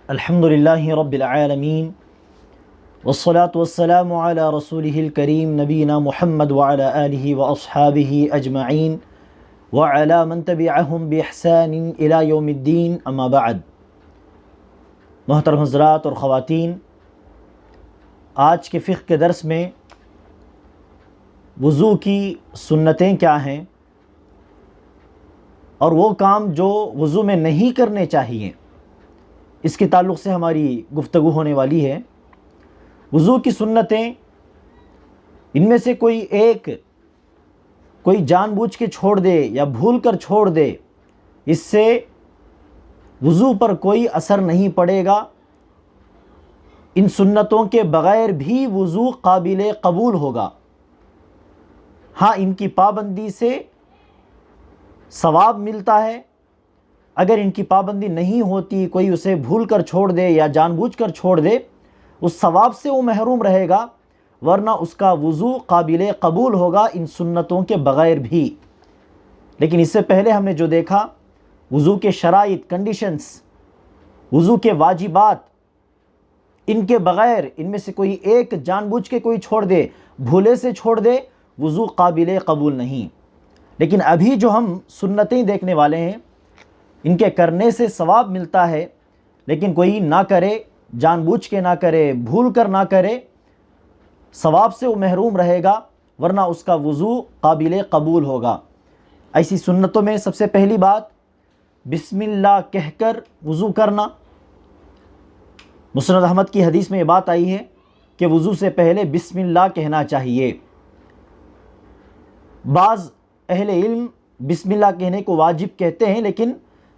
الحمد للہ رب العالمین والصلاة والسلام علی رسولہ الکریم نبینا محمد وعلی آلہ واصحابہ اجمعین وعلی من تبعہم بإحسان الی یوم الدین اما بعد۔ محترم حضرات اور خواتین، آج کے فقہ کے درس میں وضو کی سنتیں کیا ہیں اور وہ کام جو وضو میں نہیں کرنے چاہیے، اس کے تعلق سے ہماری گفتگو ہونے والی ہے۔ وضو کی سنتیں، ان میں سے کوئی جان بوجھ کے چھوڑ دے یا بھول کر چھوڑ دے، اس سے وضو پر کوئی اثر نہیں پڑے گا۔ ان سنتوں کے بغیر بھی وضو قابل قبول ہوگا۔ ہاں، ان کی پابندی سے ثواب ملتا ہے۔ اگر ان کی پابندی نہیں ہوتی، کوئی اسے بھول کر چھوڑ دے یا جان بوجھ کر چھوڑ دے، اس ثواب سے وہ محروم رہے گا، ورنہ اس کا وضو قابل قبول ہوگا ان سنتوں کے بغیر بھی۔ لیکن اس سے پہلے ہم نے جو دیکھا، وضو کے شرائط، کنڈیشنز، وضو کے واجبات، ان کے بغیر ان میں سے کوئی ایک جان بوجھ کے کوئی چھوڑ دے، بھولے سے چھوڑ دے، وضو قابل قبول نہیں۔ لیکن ابھی جو ہم سنتیں دیکھنے والے ہیں، ان کے کرنے سے ثواب ملتا ہے، لیکن کوئی نہ کرے، جان بوجھ کے نہ کرے، بھول کر نہ کرے، ثواب سے وہ محروم رہے گا، ورنہ اس کا وضو قابل قبول ہوگا۔ ایسی سنتوں میں سب سے پہلی بات، بسم اللہ کہہ کر وضو کرنا۔ مسند احمد کی حدیث میں یہ بات آئی ہے کہ وضو سے پہلے بسم اللہ کہنا چاہیے۔ بعض اہل علم بسم اللہ کہنے کو واجب کہتے ہیں، لیکن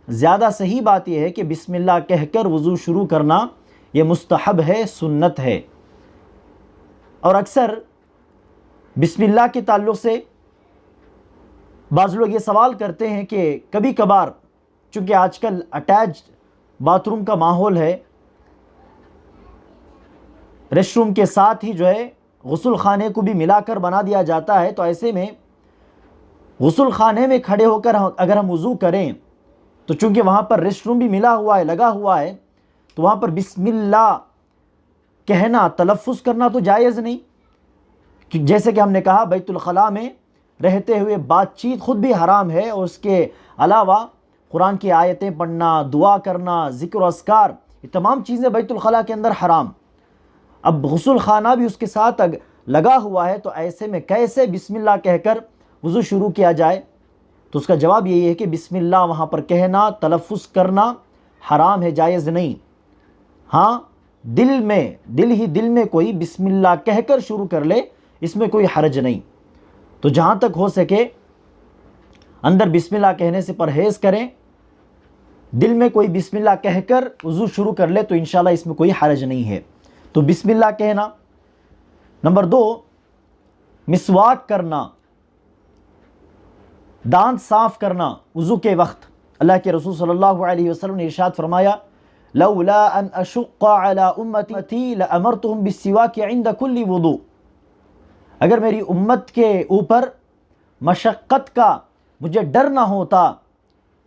زیادہ صحیح بات یہ ہے کہ بسم اللہ کہہ کر وضو شروع کرنا یہ مستحب ہے، سنت ہے۔ اور اکثر بسم اللہ کے تعلق سے بعض لوگ یہ سوال کرتے ہیں کہ کبھی کبھار، چونکہ آج کل اٹیچڈ باتھ روم کا ماحول ہے، ریسٹ روم کے ساتھ ہی جو ہے غسل خانے کو بھی ملا کر بنا دیا جاتا ہے، تو ایسے میں غسل خانے میں کھڑے ہو کر اگر ہم وضو کریں تو چونکہ وہاں پر ریسٹ روم بھی ملا ہوا ہے، لگا ہوا ہے، تو وہاں پر بسم اللہ کہنا، تلفظ کرنا تو جائز نہیں۔ جیسے کہ ہم نے کہا، بیت الخلاء میں رہتے ہوئے بات چیت خود بھی حرام ہے، اور اس کے علاوہ قرآن کی آیتیں پڑھنا، دعا کرنا، ذکر و اذکار، یہ تمام چیزیں بیت الخلاء کے اندر حرام۔ اب غسل خانہ بھی اس کے ساتھ لگا ہوا ہے، تو ایسے میں کیسے بسم اللہ کہہ کر وضو شروع کیا جائے؟ تو اس کا جواب یہی ہے کہ بسم اللہ وہاں پر کہنا، تلفظ کرنا حرام ہے، جائز نہیں۔ ہاں، دل میں کوئی بسم اللہ کہہ کر شروع کر لے، اس میں کوئی حرج نہیں۔ تو جہاں تک ہو سکے اندر بسم اللہ کہنے سے پرہیز کریں، دل میں کوئی بسم اللہ کہہ کر وضو شروع کر لے تو انشاءاللہ اس میں کوئی حرج نہیں ہے۔ تو بسم اللہ کہنا۔ نمبر 2، مسواک کرنا، دانت صاف کرنا وضو کے وقت۔ اللہ کے رسول صلی اللہ علیہ وسلم نے ارشاد فرمایا، لولا ان اشق علی امتی لامرتهم بالسواک عند کل وضوء۔ اگر میری امت کے اوپر مشقت کا مجھے ڈر نہ ہوتا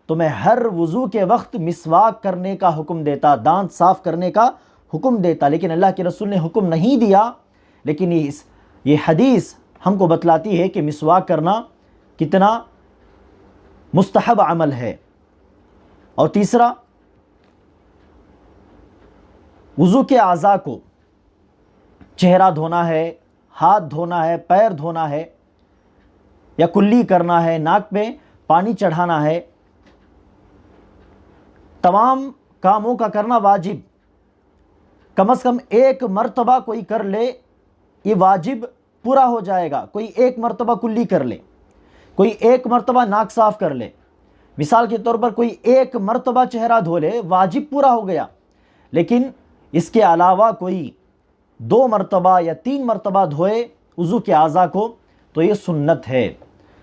تو میں ہر وضو کے وقت مسواک کرنے کا حکم دیتا، دانت صاف کرنے کا حکم دیتا، لیکن اللہ کے رسول نے حکم نہیں دیا۔ لیکن یہ حدیث ہم کو بتلاتی ہے کہ مسواک کرنا کتنا مستحب عمل ہے۔ اور تیسرا، وضو کے اعضاء کو، چہرہ دھونا ہے، ہاتھ دھونا ہے، پیر دھونا ہے، یا کلی کرنا ہے، ناک پہ پانی چڑھانا ہے، تمام کاموں کا کرنا واجب۔ کم از کم ایک مرتبہ کوئی کر لے، یہ واجب پورا ہو جائے گا۔ کوئی ایک مرتبہ کلی کر لے، کوئی ایک مرتبہ ناک صاف کر لے، مثال کے طور پر کوئی ایک مرتبہ چہرہ دھو لے، واجب پورا ہو گیا۔ لیکن اس کے علاوہ کوئی 2 مرتبہ یا 3 مرتبہ دھوئے وضو کے اعضاء کو تو یہ سنت ہے۔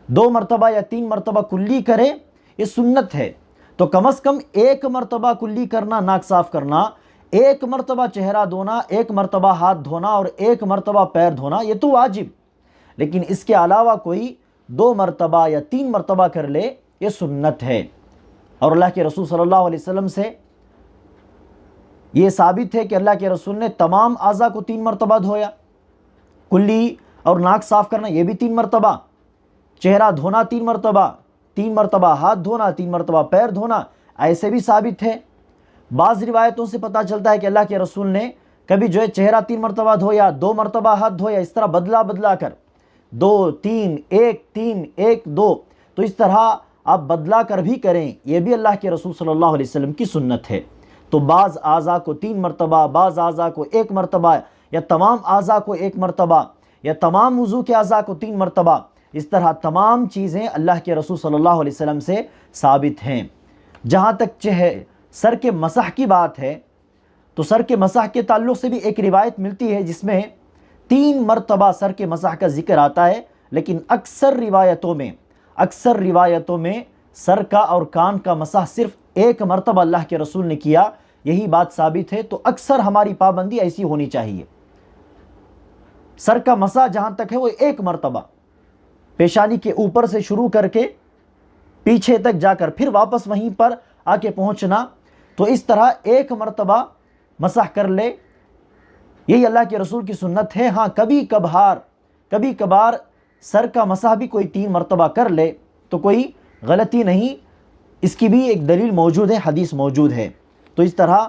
2 مرتبہ یا 3 مرتبہ کلی کرے، یہ سنت ہے۔ تو کم از کم ایک مرتبہ کلی کرنا، ناک صاف کرنا، ایک مرتبہ چہرہ دھونا، ایک مرتبہ ہاتھ دھونا اور ایک مرتبہ پیر دھونا، یہ تو واجب۔ لیکن اس کے علاوہ کوئی 2 مرتبہ یا 3 مرتبہ کر لے، یہ سنت ہے۔ اور اللہ کے رسول صلی اللہ علیہ وسلم سے یہ ثابت ہے کہ اللہ کے رسول نے تمام اعضاء کو 3 مرتبہ دھویا، کلی اور ناک صاف کرنا یہ بھی 3 مرتبہ، چہرہ دھونا 3 مرتبہ، 3 مرتبہ ہاتھ دھونا، 3 مرتبہ پیر دھونا، ایسے بھی ثابت ہے۔ بعض روایتوں سے پتہ چلتا ہے کہ اللہ کے رسول نے کبھی جو ہے چہرہ 3 مرتبہ دھویا، 2 مرتبہ ہاتھ دھویا، اس طرح بدلا بدلا کر 2 3 1 3 1 2، تو اس طرح آپ بدلا کر بھی کریں، یہ بھی اللہ کے رسول صلی اللہ علیہ وسلم کی سنت ہے۔ تو بعض اعضاء کو 3 مرتبہ، بعض اعضاء کو 1 مرتبہ، یا تمام اعضاء کو 1 مرتبہ، یا تمام وضو کے اعضاء کو 3 مرتبہ، اس طرح تمام چیزیں اللہ کے رسول صلی اللہ علیہ وسلم سے ثابت ہیں۔ جہاں تک سر کے مسح کی بات ہے تو سر کے مسح کے تعلق سے بھی ایک روایت ملتی ہے جس میں 3 مرتبہ سر کے مسح کا ذکر آتا ہے، لیکن اکثر روایتوں میں سر کا اور کان کا مسح صرف 1 مرتبہ اللہ کے رسول نے کیا، یہی بات ثابت ہے۔ تو اکثر ہماری پابندی ایسی ہونی چاہیے، سر کا مسح جہاں تک ہے وہ 1 مرتبہ، پیشانی کے اوپر سے شروع کر کے پیچھے تک جا کر پھر واپس وہیں پر آ کے پہنچنا، تو اس طرح 1 مرتبہ مسح کر لے، یہی اللہ کے رسول کی سنت ہے۔ ہاں کبھی کبھار سر کا مسح بھی کوئی 3 مرتبہ کر لے تو کوئی غلطی نہیں، اس کی بھی ایک دلیل موجود ہے، حدیث موجود ہے۔ تو اس طرح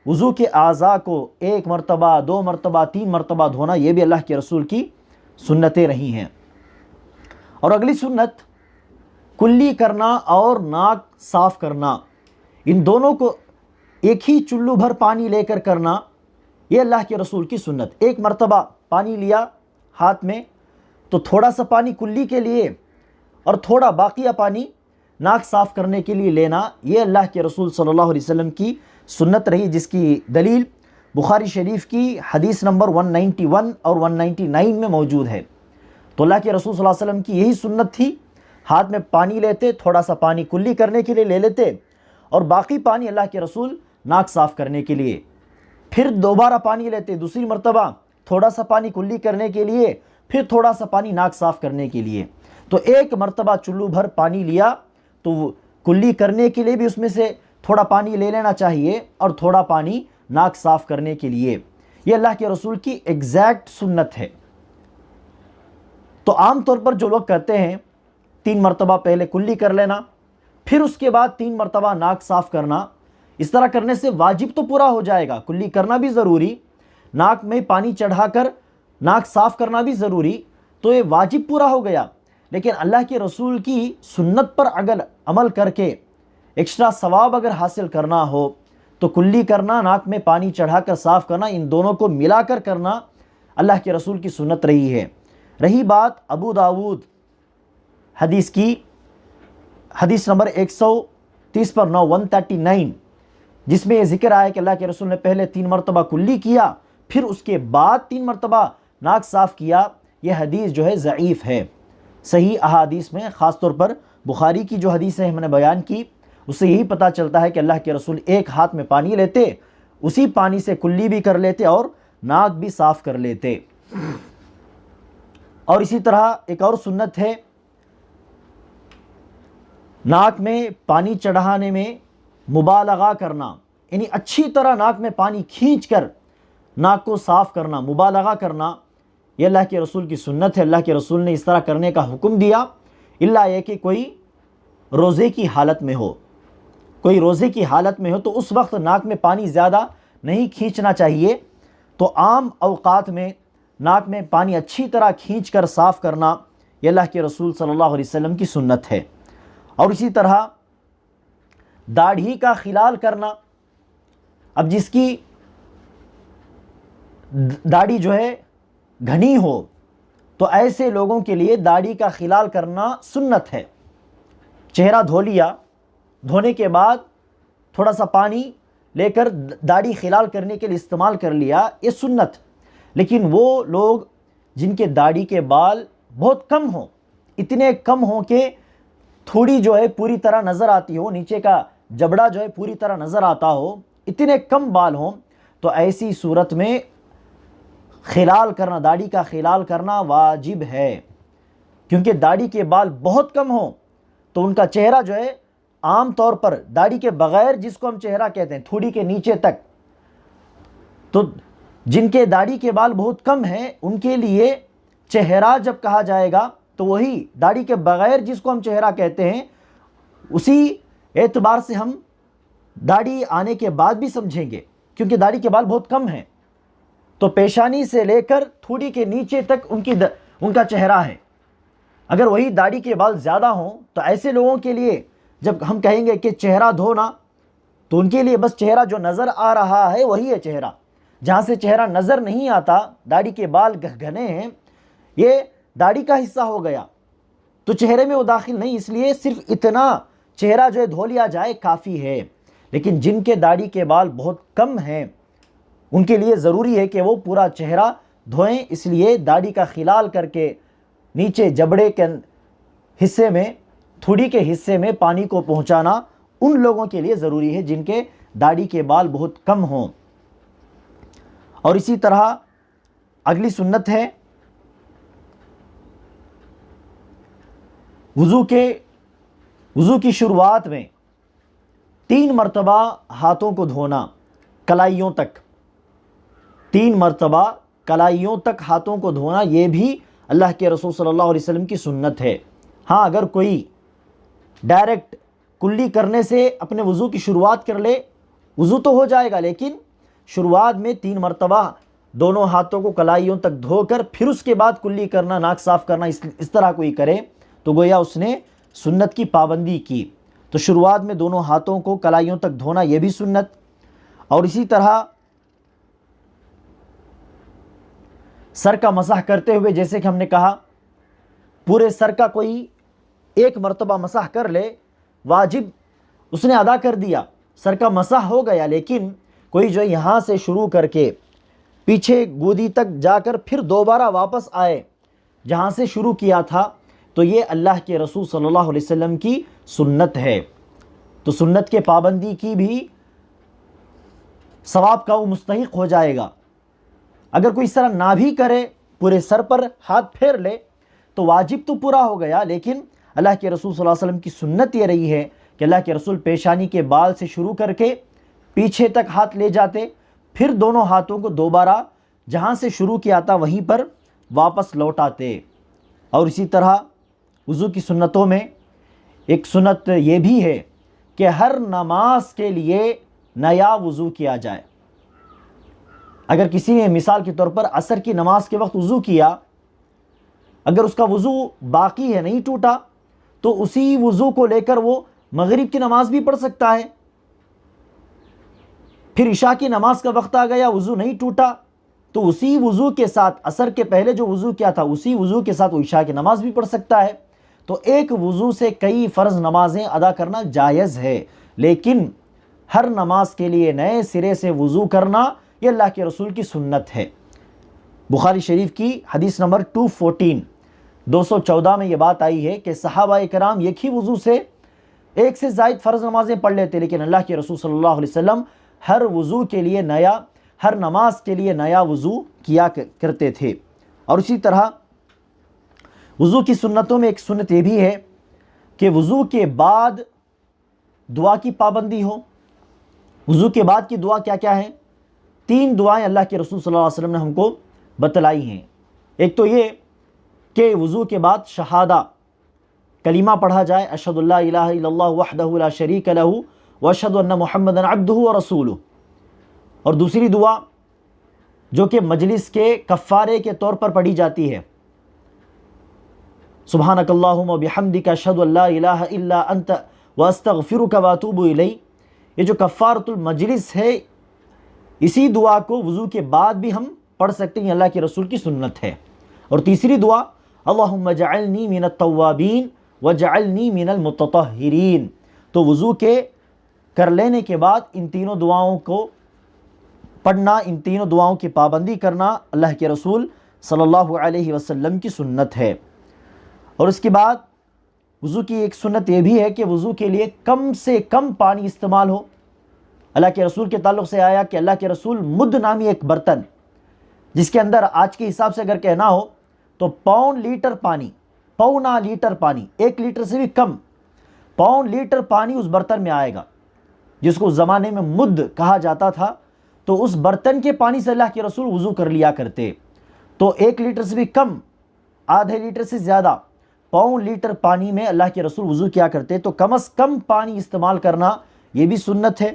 وضو کے اعضاء کو 1 مرتبہ، 2 مرتبہ، 3 مرتبہ دھونا یہ بھی اللہ کے رسول کی سنتیں رہی ہیں۔ اور اگلی سنت کلی کرنا اور ناک صاف کرنا، ان دونوں کو ایک ہی چلو بھر پانی لے کر کرنا، یہ اللہ کے رسول کی سنت۔ 1 مرتبہ پانی لیا ہاتھ میں تو تھوڑا سا پانی کلی کے لیے اور تھوڑا باقیہ پانی ناک صاف کرنے کے لیے لینا، یہ اللہ کے رسول صلی اللہ علیہ وسلم کی سنت رہی، جس کی دلیل بخاری شریف کی حدیث نمبر 191 اور 199 میں موجود ہے۔ تو اللہ کے رسول صلی اللہ علیہ وسلم کی یہی سنت تھی، ہاتھ میں پانی لیتے، تھوڑا سا پانی کلی کرنے کے لیے لے لیتے، اور باقی پانی اللہ کے رسول ناک صاف کرنے کے لیے، پھر دوبارہ پانی لیتے دوسری مرتبہ، تھوڑا سا پانی کلی کرنے کے لیے، پھر تھوڑا سا پانی ناک صاف کرنے کے لیے۔ تو 1 مرتبہ چلو بھر پانی لیا تو کلی کرنے کے لیے بھی اس میں سے تھوڑا پانی لے لینا چاہیے، اور تھوڑا پانی ناک صاف کرنے کے لیے، یہ اللہ کے رسول کی ایگزیکٹ سنت ہے۔ تو عام طور پر جو لوگ کہتے ہیں 3 مرتبہ پہلے کلی کر لینا، پھر اس کے بعد 3 مرتبہ ناک صاف کرنا، اس طرح کرنے سے واجب تو پورا ہو جائے گا، کلی کرنا بھی ضروری، ناک میں پانی چڑھا کر ناک صاف کرنا بھی ضروری، تو یہ واجب پورا ہو گیا۔ لیکن اللہ کے رسول کی سنت پر اگر عمل کر کے ایکسٹرا ثواب اگر حاصل کرنا ہو تو کلی کرنا، ناک میں پانی چڑھا کر صاف کرنا، ان دونوں کو ملا کر کرنا اللہ کے رسول کی سنت رہی ہے۔ رہی بات ابو داود حدیث کی، حدیث نمبر 130 پر 139، جس میں یہ ذکر آیا کہ اللہ کے رسول نے پہلے 3 مرتبہ کلی کیا، پھر اس کے بعد 3 مرتبہ ناک صاف کیا، یہ حدیث جو ہے ضعیف ہے۔ صحیح احادیث میں خاص طور پر بخاری کی جو حدیث ہے ہم نے بیان کی، اس سے یہی پتہ چلتا ہے کہ اللہ کے رسول ایک ہاتھ میں پانی لیتے، اسی پانی سے کلی بھی کر لیتے اور ناک بھی صاف کر لیتے۔ اور اسی طرح ایک اور سنت ہے، ناک میں پانی چڑھانے میں مبالغہ کرنا، یعنی اچھی طرح ناک میں پانی کھینچ کر ناک کو صاف کرنا، مبالغہ کرنا، یہ اللہ کے رسول کی سنت ہے۔ اللہ کے رسول نے اس طرح کرنے کا حکم دیا، الا یہ کہ کوئی روزے کی حالت میں ہو، تو اس وقت ناک میں پانی زیادہ نہیں کھینچنا چاہیے۔ تو عام اوقات میں ناک میں پانی اچھی طرح کھینچ کر صاف کرنا، یہ اللہ کے رسول صلی اللہ علیہ وسلم کی سنت ہے۔ اور اسی طرح داڑھی کا خلال کرنا، اب جس کی داڑھی جو ہے گھنی ہو تو ایسے لوگوں کے لیے داڑھی کا خلال کرنا سنت ہے۔ چہرہ دھو لیا، دھونے کے بعد تھوڑا سا پانی لے کر داڑھی خلال کرنے کے لیے استعمال کر لیا، یہ سنت۔ لیکن وہ لوگ جن کے داڑھی کے بال بہت کم ہوں، اتنے کم ہوں کہ تھوڑی جو ہے پوری طرح نظر آتی ہو، نیچے کا جبڑا جو ہے پوری طرح نظر آتا ہو، اتنے کم بال ہوں، تو ایسی صورت میں خلال کرنا، داڑھی کا خلال کرنا واجب ہے۔ کیونکہ داڑھی کے بال بہت کم ہوں تو ان کا چہرہ جو ہے عام طور پر داڑھی کے بغیر، جس کو ہم چہرہ کہتے ہیں، تھوڑی کے نیچے تک، تو جن کے داڑھی کے بال بہت کم ہیں ان کے لیے چہرہ جب کہا جائے گا تو وہی داڑھی کے بغیر جس کو ہم چہرہ کہتے ہیں اسی اعتبار سے ہم داڑھی آنے کے بعد بھی سمجھیں گے، کیونکہ داڑھی کے بال بہت کم ہیں، تو پیشانی سے لے کر تھوڑی کے نیچے تک ان کا چہرہ ہے۔ اگر وہی داڑھی کے بال زیادہ ہوں تو ایسے لوگوں کے لیے جب ہم کہیں گے کہ چہرہ دھونا، تو ان کے لیے بس چہرہ جو نظر آ رہا ہے وہی ہے چہرہ، جہاں سے چہرہ نظر نہیں آتا، داڑھی کے بال گھنے ہیں، یہ داڑھی کا حصہ ہو گیا، تو چہرے میں وہ داخل نہیں، اس لیے صرف اتنا چہرہ جو ہے دھو لیا جائے کافی ہے۔ لیکن جن کے داڑھی کے بال بہت کم ہیں ان کے لیے ضروری ہے کہ وہ پورا چہرہ دھوئیں، اس لیے داڑھی کا خلال کر کے نیچے جبڑے کے حصے میں، تھوڑی کے حصے میں پانی کو پہنچانا ان لوگوں کے لیے ضروری ہے جن کے داڑھی کے بال بہت کم ہوں۔ اور اسی طرح اگلی سنت ہے وضو کی شروعات میں 3 مرتبہ ہاتھوں کو دھونا، کلائیوں تک، 3 مرتبہ کلائیوں تک ہاتھوں کو دھونا، یہ بھی اللہ کے رسول صلی اللہ علیہ وسلم کی سنت ہے۔ ہاں اگر کوئی ڈائریکٹ کلی کرنے سے اپنے وضو کی شروعات کر لے، وضو تو ہو جائے گا، لیکن شروعات میں 3 مرتبہ دونوں ہاتھوں کو کلائیوں تک دھو کر پھر اس کے بعد کلی کرنا، ناک صاف کرنا، اس طرح کوئی کرے تو گویا اس نے سنت کی پابندی کی۔ تو شروعات میں دونوں ہاتھوں کو کلائیوں تک دھونا یہ بھی سنت۔ اور اسی طرح سر کا مسح کرتے ہوئے جیسے کہ ہم نے کہا پورے سر کا کوئی 1 مرتبہ مسح کر لے، واجب اس نے ادا کر دیا، سر کا مسح ہو گیا، لیکن کوئی جو یہاں سے شروع کر کے پیچھے گودی تک جا کر پھر دوبارہ واپس آئے جہاں سے شروع کیا تھا، تو یہ اللہ کے رسول صلی اللہ علیہ وسلم کی سنت ہے۔ تو سنت کے پابندی کی بھی ثواب کا وہ مستحق ہو جائے گا۔ اگر کوئی اس طرح نہ بھی کرے، پورے سر پر ہاتھ پھیر لے تو واجب تو پورا ہو گیا، لیکن اللہ کے رسول صلی اللہ علیہ وسلم کی سنت یہ رہی ہے کہ اللہ کے رسول پیشانی کے بال سے شروع کر کے پیچھے تک ہاتھ لے جاتے، پھر دونوں ہاتھوں کو دوبارہ جہاں سے شروع کیا تھا وہیں پر واپس لوٹاتے۔ اور اسی طرح وضو کی سنتوں میں ایک سنت یہ بھی ہے کہ ہر نماز کے لیے نیا وضو کیا جائے۔ اگر کسی نے مثال کے طور پر عصر کی نماز کے وقت وضو کیا، اگر اس کا وضو باقی ہے، نہیں ٹوٹا، تو اسی وضو کو لے کر وہ مغرب کی نماز بھی پڑھ سکتا ہے۔ پھر عشاء کی نماز کا وقت آ گیا، وضو نہیں ٹوٹا، تو اسی وضو کے ساتھ عصر کے پہلے جو وضو کیا تھا اسی وضو کے ساتھ وہ عشاء کی نماز بھی پڑھ سکتا ہے۔ تو ایک وضو سے کئی فرض نمازیں ادا کرنا جائز ہے، لیکن ہر نماز کے لیے نئے سرے سے وضو کرنا یہ اللہ کے رسول کی سنت ہے۔ بخاری شریف کی حدیث نمبر 214 میں یہ بات آئی ہے کہ صحابہ کرام ایک ہی وضو سے ایک سے زائد فرض نمازیں پڑھ لیتے، لیکن اللہ کے رسول صلی اللہ علیہ وسلم ہر وضو کے لیے نیا، ہر نماز کے لیے نیا وضو کیا کرتے تھے۔ اور اسی طرح وضو کی سنتوں میں ایک سنت یہ بھی ہے کہ وضو کے بعد دعا کی پابندی ہو۔ وضو کے بعد کی دعا کیا کیا ہے؟ 3 دعائیں اللہ کے رسول صلی اللہ علیہ وسلم نے ہم کو بتلائی ہیں۔ ایک تو یہ کہ وضو کے بعد شہادہ کلمہ پڑھا جائے، اشہد اللہ الہ الا اللہ وحدہ لا شریک لہ واشہد ان محمدا عبدہ ورسولہ۔ اور دوسری دعا جو کہ مجلس کے کفارے کے طور پر پڑھی جاتی ہے، سبحانک اللہم وبحمدک اشہد ان لا الہ الا انت واستغفرک واتوب الیک۔ یہ جو کفارۃ المجلس ہے، اسی دعا کو وضو کے بعد بھی ہم پڑھ سکتے ہیں، اللہ کے رسول کی سنت ہے۔ اور تیسری دعا اللہم اجعلنی من التوابین واجعلنی من المتطہرین۔ تو وضو کے کر لینے کے بعد ان تینوں دعاؤں کو پڑھنا، ان تینوں دعاؤں کی پابندی کرنا اللہ کے رسول صلی اللہ علیہ وسلم کی سنت ہے۔ اور اس کے بعد وضو کی ایک سنت یہ بھی ہے کہ وضو کے لیے کم سے کم پانی استعمال ہو۔ اللہ کے رسول کے تعلق سے آیا کہ اللہ کے رسول مد نامی ایک برتن، جس کے اندر آج کے حساب سے اگر کہنا ہو تو پون لیٹر پانی، پونا لیٹر پانی، 1 لیٹر سے بھی کم، پون لیٹر پانی اس برتن میں آئے گا، جس کو زمانے میں مد کہا جاتا تھا۔ تو اس برتن کے پانی سے اللہ کے رسول وضو کر لیا کرتے. تو 1 لیٹر سے بھی کم، آدھے لیٹر سے زیادہ، 1.25 لیٹر پانی میں اللہ کے رسول وضو کیا کرتے. تو کم از کم پانی استعمال کرنا یہ بھی سنت ہے.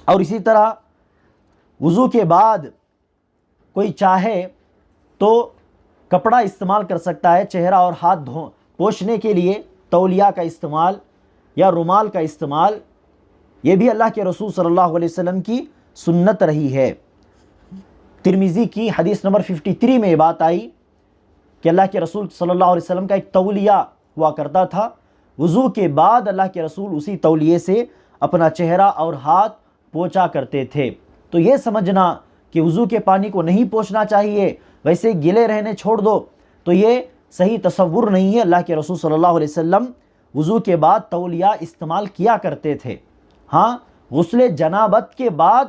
اور اسی طرح وضو کے بعد کوئی چاہے تو کپڑا استعمال کر سکتا ہے چہرہ اور ہاتھ پوچھنے کے لیے، تولیہ کا استعمال یا رومال کا استعمال. یہ بھی اللہ کے رسول صلی اللہ علیہ وسلم کی سنت رہی ہے. ترمذی کی حدیث نمبر 53 میں یہ بات آئی کہ اللہ کے رسول صلی اللہ علیہ وسلم کا ایک تولیہ ہوا کرتا تھا. وضو کے بعد اللہ کے رسول اسی تولیے سے اپنا چہرہ اور ہاتھ پوچھا کرتے تھے. تو یہ سمجھنا کہ وضو کے پانی کو نہیں پوچھنا چاہیے، ویسے گلے رہنے چھوڑ دو، تو یہ صحیح تصور نہیں ہے. اللہ کے رسول صلی اللہ علیہ وسلم وضو کے بعد تولیہ استعمال کیا کرتے تھے. ہاں، غسل جنابت کے بعد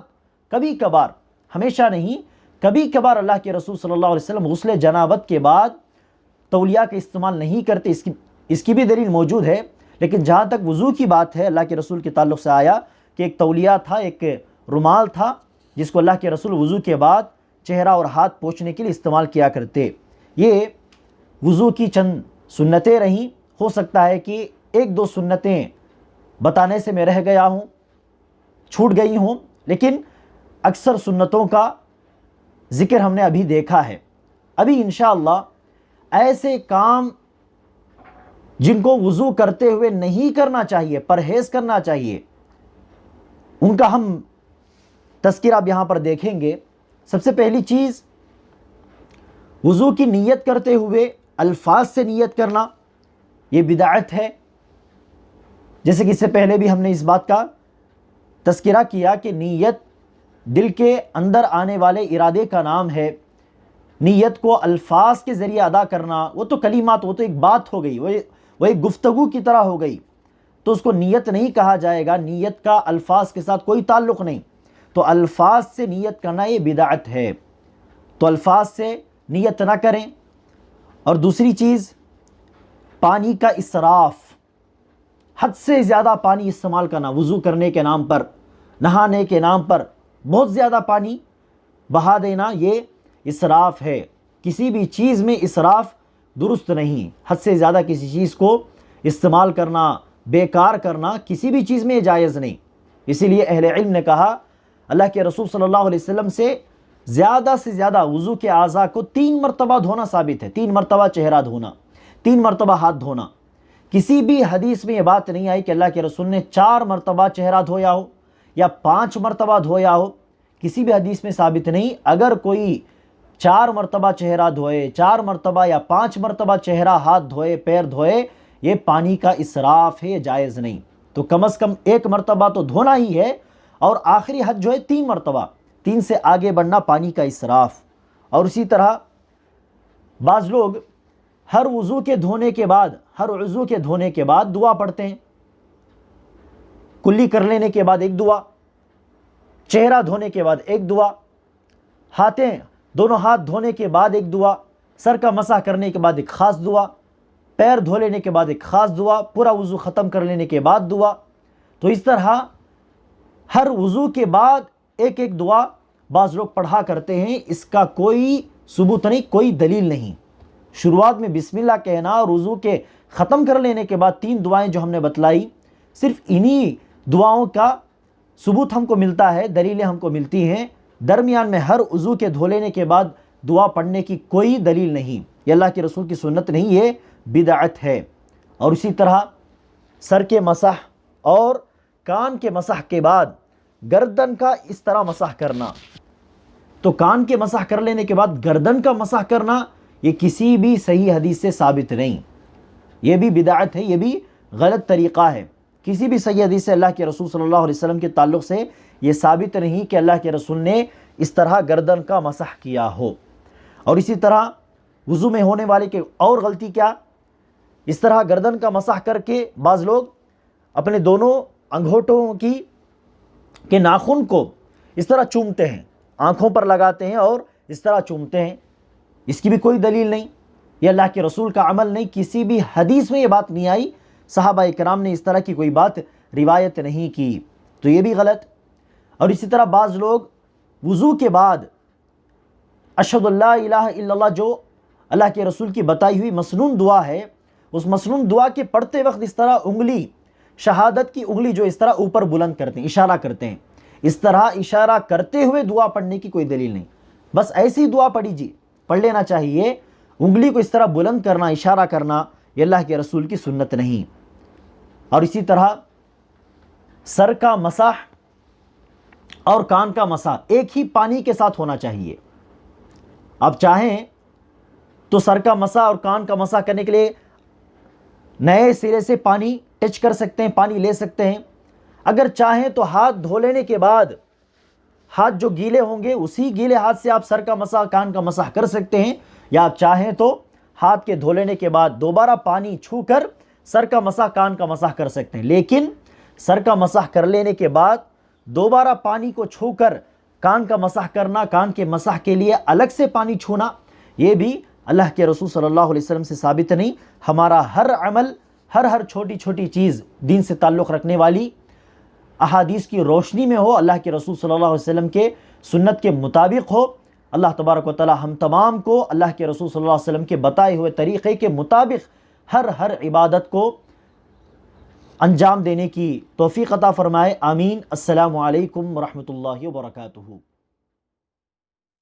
کبھی کبھار، ہمیشہ نہیں، کبھی کبھار اللہ کے رسول صلی اللہ علیہ وسلم غسل جنابت کے بعد تولیہ کا استعمال نہیں کرتے. اس کی بھی دلیل موجود ہے. لیکن جہاں تک وضو کی بات ہے، اللہ کے رسول کے تعلق سے آیا کہ ایک تولیہ تھا، ایک رومال تھا، جس کو اللہ کے رسول وضو کے بعد چہرہ اور ہاتھ پوچھنے کے لیے استعمال کیا کرتے. یہ وضو کی چند سنتیں رہیں. ہو سکتا ہے کہ 1-2 سنتیں بتانے سے میں رہ گیا ہوں، چھوٹ گئی ہوں، لیکن اکثر سنتوں کا ذکر ہم نے ابھی دیکھا ہے. ابھی انشاءاللہ ایسے کام جن کو وضو کرتے ہوئے نہیں کرنا چاہیے، پرہیز کرنا چاہیے، ان کا ہم تذکرہ اب یہاں پر دیکھیں گے. سب سے پہلی چیز، وضو کی نیت کرتے ہوئے الفاظ سے نیت کرنا، یہ بدعت ہے. جیسے کہ اس سے پہلے بھی ہم نے اس بات کا تذکرہ کیا کہ نیت دل کے اندر آنے والے ارادے کا نام ہے. نیت کو الفاظ کے ذریعے ادا کرنا، وہ تو کلمات، وہ تو ایک بات ہو گئی، وہ ایک گفتگو کی طرح ہو گئی، تو اس کو نیت نہیں کہا جائے گا. نیت کا الفاظ کے ساتھ کوئی تعلق نہیں. تو الفاظ سے نیت کرنا یہ بدعت ہے. تو الفاظ سے نیت نہ کریں. اور دوسری چیز، پانی کا اسراف، حد سے زیادہ پانی استعمال کرنا وضو کرنے کے نام پر، نہانے کے نام پر بہت زیادہ پانی بہا دینا، یہ اسراف ہے. کسی بھی چیز میں اسراف درست نہیں. حد سے زیادہ کسی چیز کو استعمال کرنا، بیکار کرنا، کسی بھی چیز میں جائز نہیں. اسی لیے اہل علم نے کہا اللہ کے رسول صلی اللہ علیہ وسلم سے زیادہ وضو کے اعضاء کو 3 مرتبہ دھونا ثابت ہے. 3 مرتبہ چہرہ دھونا، 3 مرتبہ ہاتھ دھونا. کسی بھی حدیث میں یہ بات نہیں آئی کہ اللہ کے رسول نے 4 مرتبہ چہرہ دھویا ہو یا 5 مرتبہ دھویا ہو. کسی بھی حدیث میں ثابت نہیں. اگر کوئی 4 مرتبہ چہرہ دھوئے، 4 مرتبہ یا 5 مرتبہ چہرہ، ہاتھ دھوئے، پیر دھوئے، یہ پانی کا اسراف ہے، جائز نہیں. تو کم از کم 1 مرتبہ تو دھونا ہی ہے. اور آخری حد جو ہے 3 مرتبہ، 3 سے آگے بڑھنا پانی کا اسراف. اور اسی طرح بعض لوگ ہر عضو کے دھونے کے بعد دعا پڑھتے ہیں. کلی کر لینے کے بعد ایک دعا، چہرہ دھونے کے بعد ایک دعا، دونوں ہاتھ دھونے کے بعد ایک دعا، سر کا مسح کرنے کے بعد ایک خاص دعا، پیر دھو لینے کے بعد ایک خاص دعا، پورا وضو ختم کر لینے کے بعد دعا. تو اس طرح ہر وضو کے بعد ایک ایک دعا بعض لوگ پڑھا کرتے ہیں. اس کا کوئی ثبوت نہیں، کوئی دلیل نہیں. شروعات میں بسم اللہ کہنا اور وضو کے ختم کر لینے کے بعد 3 دعائیں جو ہم نے بتلائی، صرف انہی دعاؤں کا ثبوت ہم کو ملتا ہے، دلیلیں ہم کو ملتی ہیں. درمیان میں ہر وضو کے دھو لینے کے بعد دعا پڑھنے کی کوئی دلیل نہیں. یہ اللہ کے رسول کی سنت نہیں، یہ بدعت ہے. اور اسی طرح سر کے مسح اور کان کے مسح کے بعد گردن کا اس طرح مسح کرنا. تو کان کے مسح کر لینے کے بعد گردن کا مسح کرنا، یہ کسی بھی صحیح حدیث سے ثابت نہیں. یہ بھی بدعت ہے، یہ بھی غلط طریقہ ہے. کسی بھی صحیح حدیث سے اللہ کے رسول صلی اللہ علیہ وسلم کے تعلق سے یہ ثابت نہیں کہ اللہ کے رسول نے اس طرح گردن کا مسح کیا ہو. اور اسی طرح وضو میں ہونے والے کی اور غلطی کیا، اس طرح گردن کا مسح کر کے بعض لوگ اپنے دونوں انگوٹھوں کے ناخن کو اس طرح چومتے ہیں، آنکھوں پر لگاتے ہیں اور اس طرح چومتے ہیں. اس کی بھی کوئی دلیل نہیں، یہ اللہ کے رسول کا عمل نہیں. کسی بھی حدیث میں یہ بات نہیں آئی، صحابہ کرام نے اس طرح کی کوئی بات روایت نہیں کی. تو یہ بھی غلط. اور اسی طرح بعض لوگ وضو کے بعد اشہد اللہ الہ الا اللہ جو اللہ کے رسول کی بتائی ہوئی مسنون دعا ہے، اس مسنون دعا کے پڑھتے وقت اس طرح انگلی، شہادت کی انگلی جو اس طرح اوپر بلند کرتے ہیں، اشارہ کرتے ہیں، اس طرح اشارہ کرتے ہوئے دعا پڑھنے کی کوئی دلیل نہیں، بس ایسی دعا پڑھ لینا چاہیے۔ انگلی کو اس طرح بلند کرنا، اشارہ کرنا، یہ اللہ کے رسول کی سنت نہیں۔ اور اسی طرح سر کا مسح اور کان کا مسح ایک ہی پانی کے ساتھ ہونا چاہیے۔ آپ چاہیں تو سر کا مسح اور کان کا مسح کرنے کے لیے نئے سرے سے پانی ٹچ کر سکتے ہیں، پانی لے سکتے ہیں۔ اگر چاہیں تو ہاتھ دھو لینے کے بعد ہاتھ جو گیلے ہوں گے اسی گیلے ہاتھ سے آپ سر کا مسح، کان کا مسح کر سکتے ہیں، یا آپ چاہیں تو ہاتھ کے دھو لینے کے بعد دوبارہ پانی چھو کر سر کا مسح، کان کا مسح کر سکتے ہیں۔ لیکن سر کا مسح کر لینے کے بعد دوبارہ پانی کو چھو کر کان کا مسح کرنا، کان کے مسح کے لیے الگ سے پانی چھونا، یہ بھی اللہ کے رسول صلی اللہ علیہ وسلم سے ثابت نہیں۔ ہمارا ہر عمل، ہر چھوٹی چھوٹی چیز دین سے تعلق رکھنے والی احادیث کی روشنی میں ہو، اللہ کے رسول صلی اللہ علیہ وسلم کے سنت کے مطابق ہو۔ اللہ تبارک و تعالی ہم تمام کو اللہ کے رسول صلی اللہ علیہ وسلم کے بتائے ہوئے طریقے کے مطابق ہر عبادت کو انجام دینے کی توفیق عطا فرمائے۔ آمین۔ السلام علیکم ورحمۃ اللہ وبرکاتہ۔